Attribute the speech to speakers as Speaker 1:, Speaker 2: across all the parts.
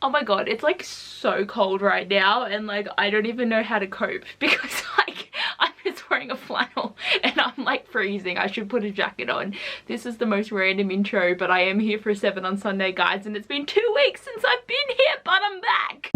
Speaker 1: Oh my god, it's like so cold right now, and like I don't even know how to cope because like I'm just wearing a flannel and I'm like freezing. I should put a jacket on. This is the most random intro, but I am here for 7 on Sunday, guys, and it's been 2 weeks since I've been here, but I'm back.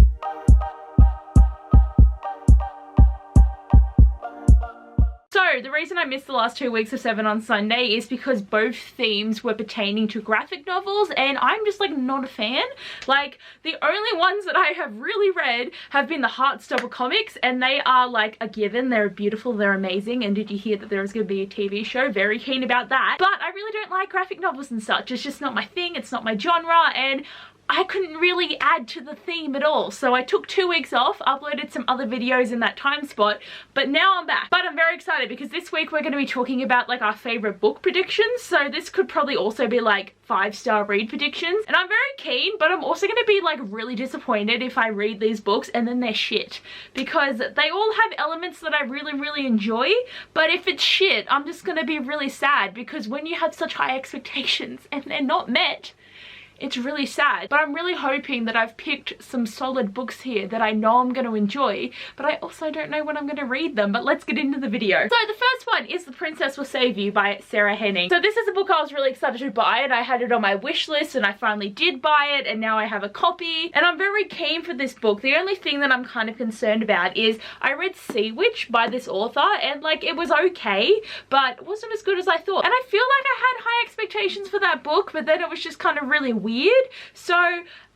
Speaker 1: So the reason I missed the last 2 weeks of 7 on Sunday is because both themes were pertaining to graphic novels, and I'm just like not a fan. Like the only ones that I have really read have been the Heartstopper comics, and they are like a given. They're beautiful, they're amazing. And did you hear that there was going to be a TV show? Very keen about that. But I really don't like graphic novels and such. It's just not my thing. It's not my genre, and I couldn't really add to the theme at all. So I took 2 weeks off, uploaded some other videos in that time spot, but now I'm back. But I'm very excited because this week we're going to be talking about like our favorite book predictions. So this could probably also be like 5-star read predictions. And I'm very keen, but I'm also going to be like really disappointed if I read these books and then they're shit. Because they all have elements that I really enjoy, but if it's shit, I'm just going to be really sad, because when you have such high expectations and they're not met, it's really sad. But I'm really hoping that I've picked some solid books here that I know I'm going to enjoy, but I also don't know when I'm going to read them. But let's get into the video. So the first one is The Princess Will Save You by Sarah Henning. So this is a book I was really excited to buy, and I had it on my wish list, and I finally did buy it, and now I have a copy, and I'm very keen for this book. The only thing that I'm kind of concerned about is I read Sea Witch by this author, and like it was okay, but it wasn't as good as I thought. And I feel like I had high expectations for that book, but then it was just kind of really weird. So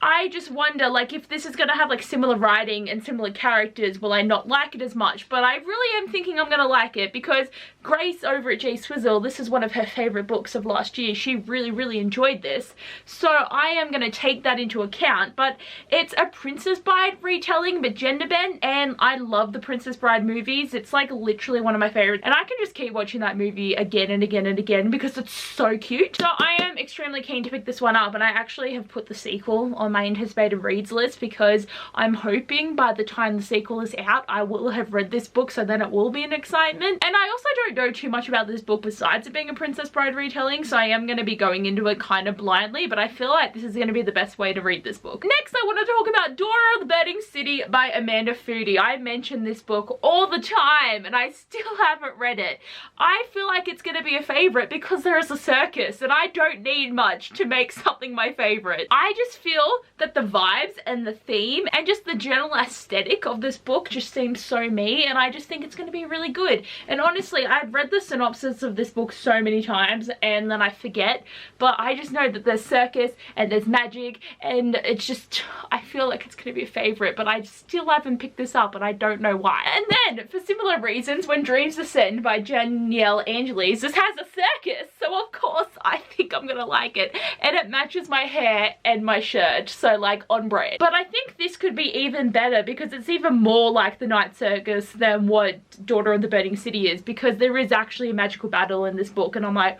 Speaker 1: I just wonder, like, if this is going to have like similar writing and similar characters, will I not like it as much? But I really am thinking I'm going to like it, because Grace over at G-Swizzel, this is one of her favorite books of last year. She really enjoyed this, so I am going to take that into account. But it's a Princess Bride retelling, but gender bent, and I love the Princess Bride movies. It's like literally one of my favorites, and I can just keep watching that movie again and again and again because it's so cute. So I am extremely keen to pick this one up, and I actually have put the sequel on my anticipated reads list, because I'm hoping by the time the sequel is out I will have read this book, so then it will be an excitement. And I also don't know too much about this book besides it being a Princess Bride retelling, so I am going to be going into it kind of blindly, but I feel like this is going to be the best way to read this book. Next I want to talk about Daughter of the Burning City by Amanda Foody. I mention this book all the time and I still haven't read it. I feel like it's going to be a favorite because there is a circus, and I don't need much to make something my favorite. I just feel that the vibes and the theme and just the general aesthetic of this book just seems so me, and I just think it's going to be really good. And honestly, I've read the synopsis of this book so many times and then I forget, but I just know that there's circus and there's magic, and it's just, I feel like it's going to be a favorite, but I still haven't picked this up and I don't know why. And then for similar reasons, When Dreams Descend by Danielle Angeles, this has a circus, so of course I think I'm gonna like it, and it matches my hair and my shirt, so like on brand. But I think this could be even better because it's even more like the Night Circus than what Daughter of the Burning City is, because there is actually a magical battle in this book, and I'm like,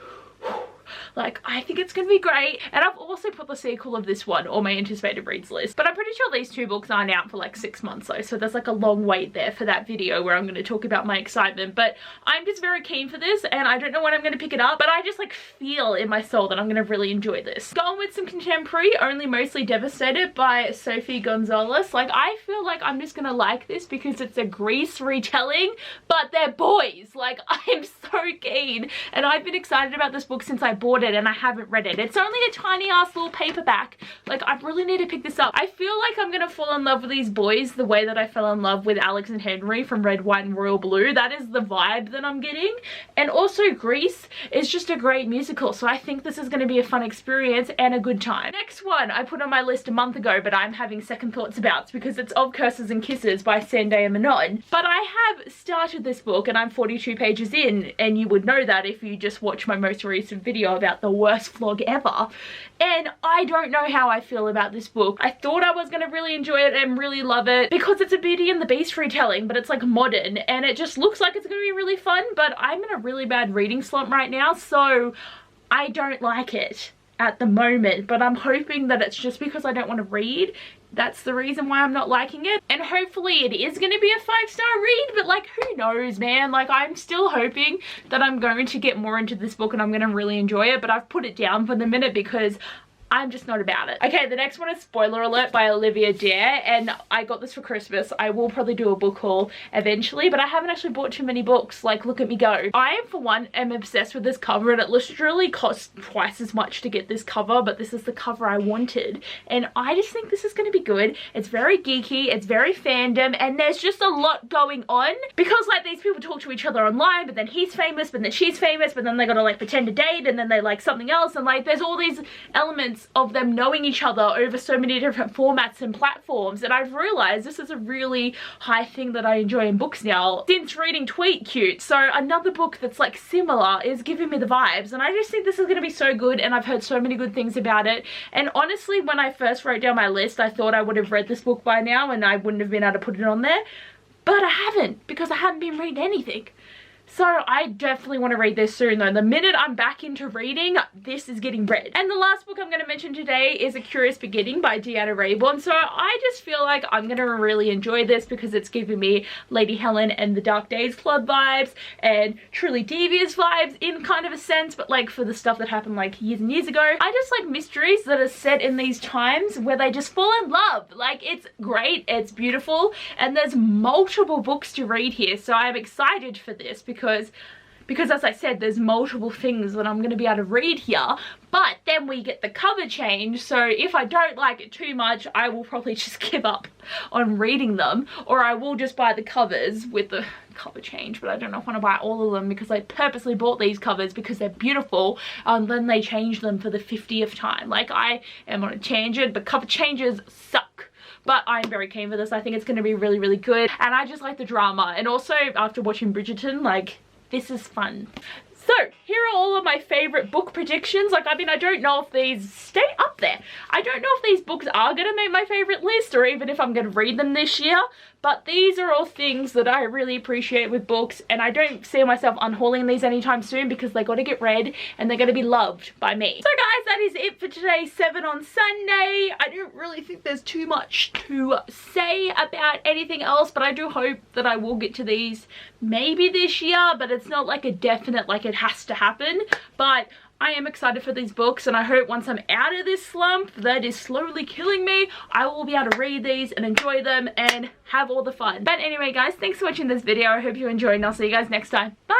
Speaker 1: like, I think it's gonna be great. And I've also put the sequel of this one on my anticipated reads list, but I'm pretty sure these two books aren't out for like 6 months though, so there's like a long wait there for that video where I'm going to talk about my excitement. But I'm just very keen for this, and I don't know when I'm going to pick it up, but I just like feel in my soul that I'm going to really enjoy this. Going with some contemporary, Only Mostly Devastated by Sophie Gonzalez. Like, I feel like I'm just gonna like this because it's a Grease retelling, but they're boys. Like, I'm so keen, and I've been excited about this book since I bought it, and I haven't read it. It's only a tiny ass little paperback. Like, I really need to pick this up. I feel like I'm gonna fall in love with these boys the way that I fell in love with Alex and Henry from Red, White and Royal Blue. That is the vibe that I'm getting. And also Grease is just a great musical, so I think this is gonna be a fun experience and a good time. Next one I put on my list a month ago, but I'm having second thoughts about, because it's Of Curses and Kisses by Zendaya Manon. But I have started this book and I'm 42 pages in, and you would know that if you just watch my most recent video about the worst vlog ever. And I don't know how I feel about this book. I thought I was gonna really enjoy it and really love it because it's a Beauty and the Beast retelling, but it's like modern, and it just looks like it's gonna be really fun, but I'm in a really bad reading slump right now, so I don't like it at the moment. But I'm hoping that it's just because I don't want to read. That's the reason why I'm not liking it, and hopefully it is going to be a 5-star read, but like, who knows, man. Like, I'm still hoping that I'm going to get more into this book and I'm going to really enjoy it, but I've put it down for the minute because I'm just not about it. Okay, the next one is Spoiler Alert by Olivia Dare, and I got this for Christmas. I will probably do a book haul eventually, but I haven't actually bought too many books. Like, look at me go. I, for one, am obsessed with this cover, and it literally cost twice as much to get this cover, but this is the cover I wanted, and I just think this is going to be good. It's very geeky, it's very fandom, and there's just a lot going on, because like these people talk to each other online, but then he's famous, but then she's famous, but then they gotta like pretend to date, and then they like something else, and like there's all these elements of them knowing each other over so many different formats and platforms, and I've realized this is a really high thing that I enjoy in books now since reading Tweet Cute. So another book that's like similar is giving me the vibes, and I just think this is going to be so good, and I've heard so many good things about it. And honestly, when I first wrote down my list, I thought I would have read this book by now and I wouldn't have been able to put it on there, but I haven't, because I haven't been reading anything. So I definitely want to read this soon though. The minute I'm back into reading, this is getting read. And the last book I'm going to mention today is A Curious Beginning by Deanna Raybourn. So I just feel like I'm going to really enjoy this because it's giving me Lady Helen and the Dark Days Club vibes and Truly Devious vibes in kind of a sense, but like for the stuff that happened like years and years ago. I just like mysteries that are set in these times where they just fall in love. Like, it's great, it's beautiful, and there's multiple books to read here. So I'm excited for this because as I said, there's multiple things that I'm going to be able to read here, but then we get the cover change, so if I don't like it too much, I will probably just give up on reading them, or I will just buy the covers with the cover change. But I don't know if I want to buy all of them because I purposely bought these covers because they're beautiful, and then they change them for the 50th time. Like, I am on a tangent, but cover changes suck. But I'm very keen for this. I think it's going to be really, really good, and I just like the drama, and also after watching Bridgerton, like, this is fun. So here are all of my favorite book predictions. Like, I mean, I don't know if these stay up there. I don't know if these books are going to make my favorite list, or even if I'm going to read them this year. But these are all things that I really appreciate with books, and I don't see myself unhauling these anytime soon because they got to get read and they're going to be loved by me. So guys, that is it for today's 7 on Sunday. I don't really think there's too much to say about anything else, but I do hope that I will get to these maybe this year, but it's not like a definite, like it has to happen. But I am excited for these books, and I hope once I'm out of this slump that is slowly killing me, I will be able to read these and enjoy them and have all the fun. But anyway guys, thanks for watching this video. I hope you enjoyed, and I'll see you guys next time. Bye!